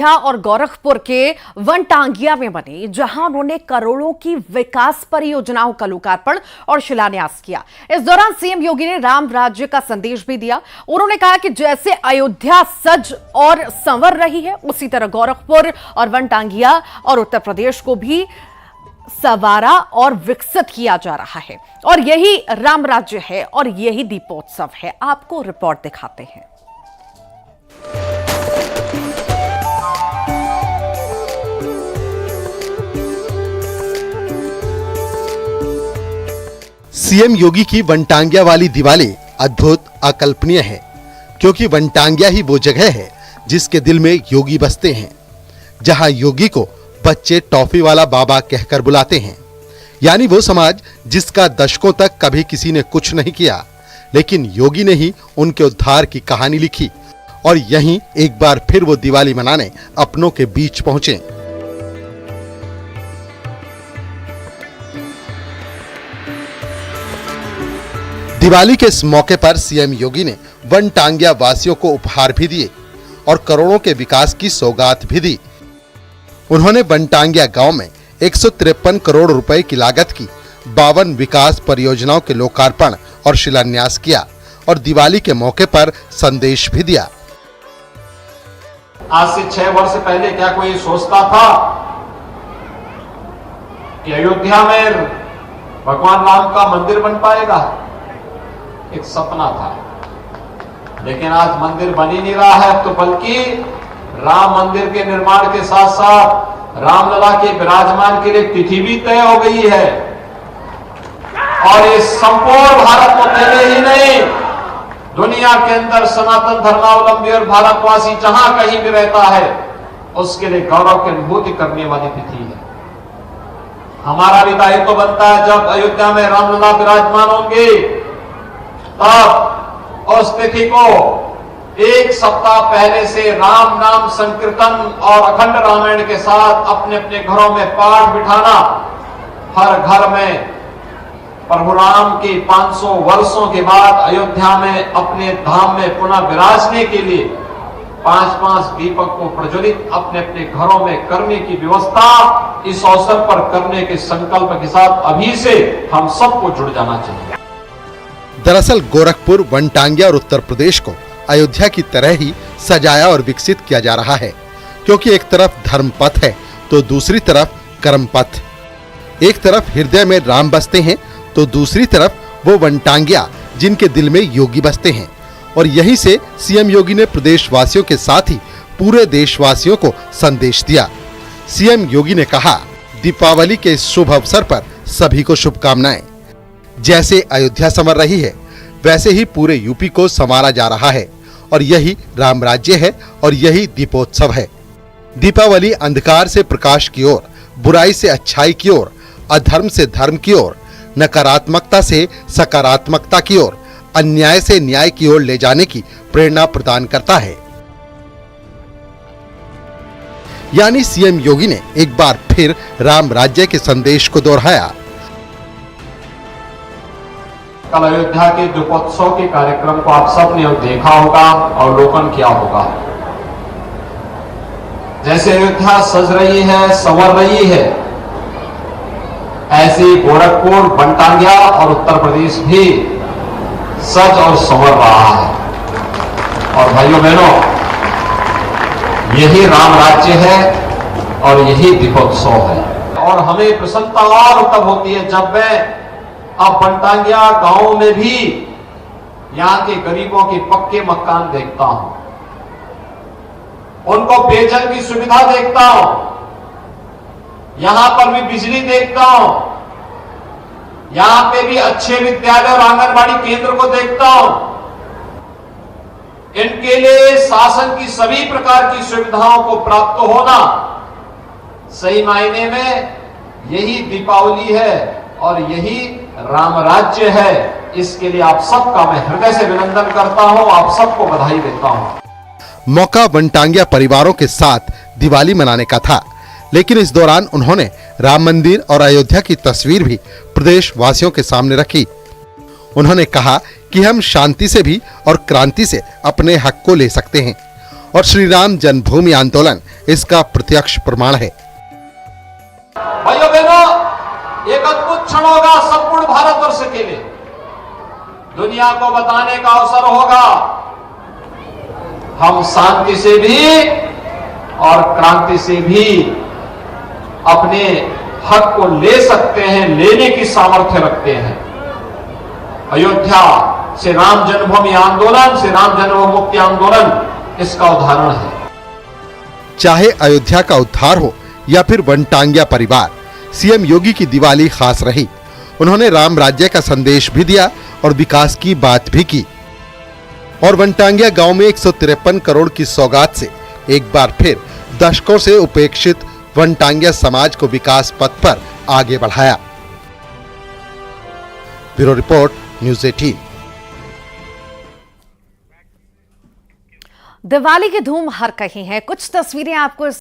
और गोरखपुर के वनटांगिया में बने, जहां उन्होंने करोड़ों की विकास परियोजनाओं का लोकार्पण और शिलान्यास किया। इस दौरान सीएम योगी ने राम राज्य का संदेश भी दिया। उन्होंने कहा कि जैसे अयोध्या सज और संवर रही है, उसी तरह गोरखपुर और वनटांगिया और उत्तर प्रदेश को भी संवारा और विकसित किया जा रहा है, और यही राम राज्य है और यही दीपोत्सव है। आपको रिपोर्ट दिखाते हैं। सीएम योगी की वनटांगिया वाली दिवाली अद्भुत, अकल्पनीय है, क्योंकि वनटांगिया ही वो जगह है जिसके दिल में योगी बसते हैं, जहां योगी को बच्चे टॉफी वाला बाबा कहकर बुलाते हैं। यानी वो समाज जिसका दशकों तक कभी किसी ने कुछ नहीं किया, लेकिन योगी ने ही उनके उद्धार की कहानी लिखी, और यहीं एक बार फिर वो दिवाली मनाने अपनों के बीच पहुंचे। दिवाली के इस मौके पर सीएम योगी ने वनटांगिया वासियों को उपहार भी दिए और करोड़ों के विकास की सौगात भी दी। उन्होंने वनटांगिया गांव में 153 करोड़ रुपए की लागत की 52 विकास परियोजनाओं के लोकार्पण और शिलान्यास किया और दिवाली के मौके पर संदेश भी दिया। आज से 6 वर्ष पहले क्या कोई सोचता था कि अयोध्या में भगवान राम का मंदिर बन पाएगा? एक सपना था, लेकिन आज मंदिर बन ही नहीं रहा है। तो बल्कि राम मंदिर के निर्माण के साथ साथ रामलला के विराजमान के लिए तिथि भी तय हो गई है, और ये संपूर्ण भारत को पहले ही नहीं, दुनिया के अंदर सनातन धर्मावलंबी और भारतवासी जहां कहीं भी रहता है, उसके लिए गौरव की अनुभूति करने वाली तिथि है। हमारा भी दायित्व बनता है, जब अयोध्या में रामलला विराजमान होंगे, तब उस तिथि को एक सप्ताह पहले से राम नाम संकीर्तन और अखंड रामायण के साथ अपने अपने घरों में पाठ बिठाना, हर घर में प्रभु राम के 500 वर्षों के बाद अयोध्या में अपने धाम में पुनः विराजने के लिए 5-5 दीपक को प्रज्वलित अपने अपने घरों में करने की व्यवस्था इस अवसर पर करने के संकल्प के साथ अभी से हम सबको जुड़ जाना चाहिए। दरअसल गोरखपुर, वनटांगिया और उत्तर प्रदेश को अयोध्या की तरह ही सजाया और विकसित किया जा रहा है, क्योंकि एक तरफ धर्म पथ है तो दूसरी तरफ कर्म पथ। एक तरफ हृदय में राम बसते हैं तो दूसरी तरफ वो वनटांगिया जिनके दिल में योगी बसते हैं। और यहीं से सीएम योगी ने प्रदेशवासियों के साथ ही पूरे देशवासियों को संदेश दिया। सीएम योगी ने कहा, दीपावली के इस शुभ अवसर पर सभी को शुभकामनाएं। जैसे अयोध्या संवर रही है, वैसे ही पूरे यूपी को संवारा जा रहा है, और यही राम राज्य है और यही दीपोत्सव है। दीपावली अंधकार से प्रकाश की ओर, बुराई से अच्छाई की ओर, अधर्म से धर्म की ओर, नकारात्मकता से सकारात्मकता की ओर, अन्याय से न्याय की ओर ले जाने की प्रेरणा प्रदान करता है। यानी सीएम योगी ने एक बार फिर राम राज्य के संदेश को दोहराया। कल अयोध्या के दीपोत्सव के कार्यक्रम को आप सबने देखा होगा, अवलोकन किया होगा। जैसे अयोध्या सज रही है, संवर रही है, ऐसे गोरखपुर, वनटांगिया और उत्तर प्रदेश भी सज और संवर रहा है। और भाइयों बहनों, यही राम राज्य है और यही दीपोत्सव है। और हमें प्रसन्नता और तब होती है जब मैं अब वनटांगिया गांव में भी यहां के गरीबों के पक्के मकान देखता हूं, उनको पेयजल की सुविधा देखता हूं, यहां पर भी बिजली देखता हूं, यहां पे भी अच्छे विद्यालय और आंगनबाड़ी केंद्र को देखता हूं। इनके लिए शासन की सभी प्रकार की सुविधाओं को प्राप्त होना सही मायने में यही दीपावली है और यही राम राज्य है। इसके लिए आप सबका मैं हृदय से अभिनंदन करता हूं, आप सबको बधाई देता हूं। मौका वनटांगिया परिवारों के साथ दिवाली मनाने का था, लेकिन इस दौरान उन्होंने राम मंदिर और अयोध्या की तस्वीर भी प्रदेश वासियों के सामने रखी। उन्होंने कहा कि हम शांति से भी और क्रांति से अपने हक को ले सकते हैं, और श्री राम जन्मभूमि आंदोलन इसका प्रत्यक्ष प्रमाण है। भाइयों बहनों, एक अद्भुत क्षण होगा संपूर्ण भारतवर्ष के लिए। दुनिया को बताने का अवसर होगा हम शांति से भी और क्रांति से भी अपने हक को ले सकते हैं, लेने की सामर्थ्य रखते हैं। अयोध्या से राम जन्मभूमि आंदोलन, श्री राम जन्मभूमि मुक्ति आंदोलन इसका उदाहरण है। चाहे अयोध्या का उद्धार हो या फिर वनटांगिया परिवार, सीएम योगी की दिवाली खास रही। उन्होंने राम राज्य का संदेश भी दिया और विकास की बात भी की। और वनटांगिया गांव में 153 करोड़ की सौगात से एक बार फिर दशकों से उपेक्षित वनटांगिया समाज को विकास पथ पर आगे बढ़ाया। Bureau report, news 18। दिवाली की धूम हर कहीं है। कुछ तस्वीरें आपको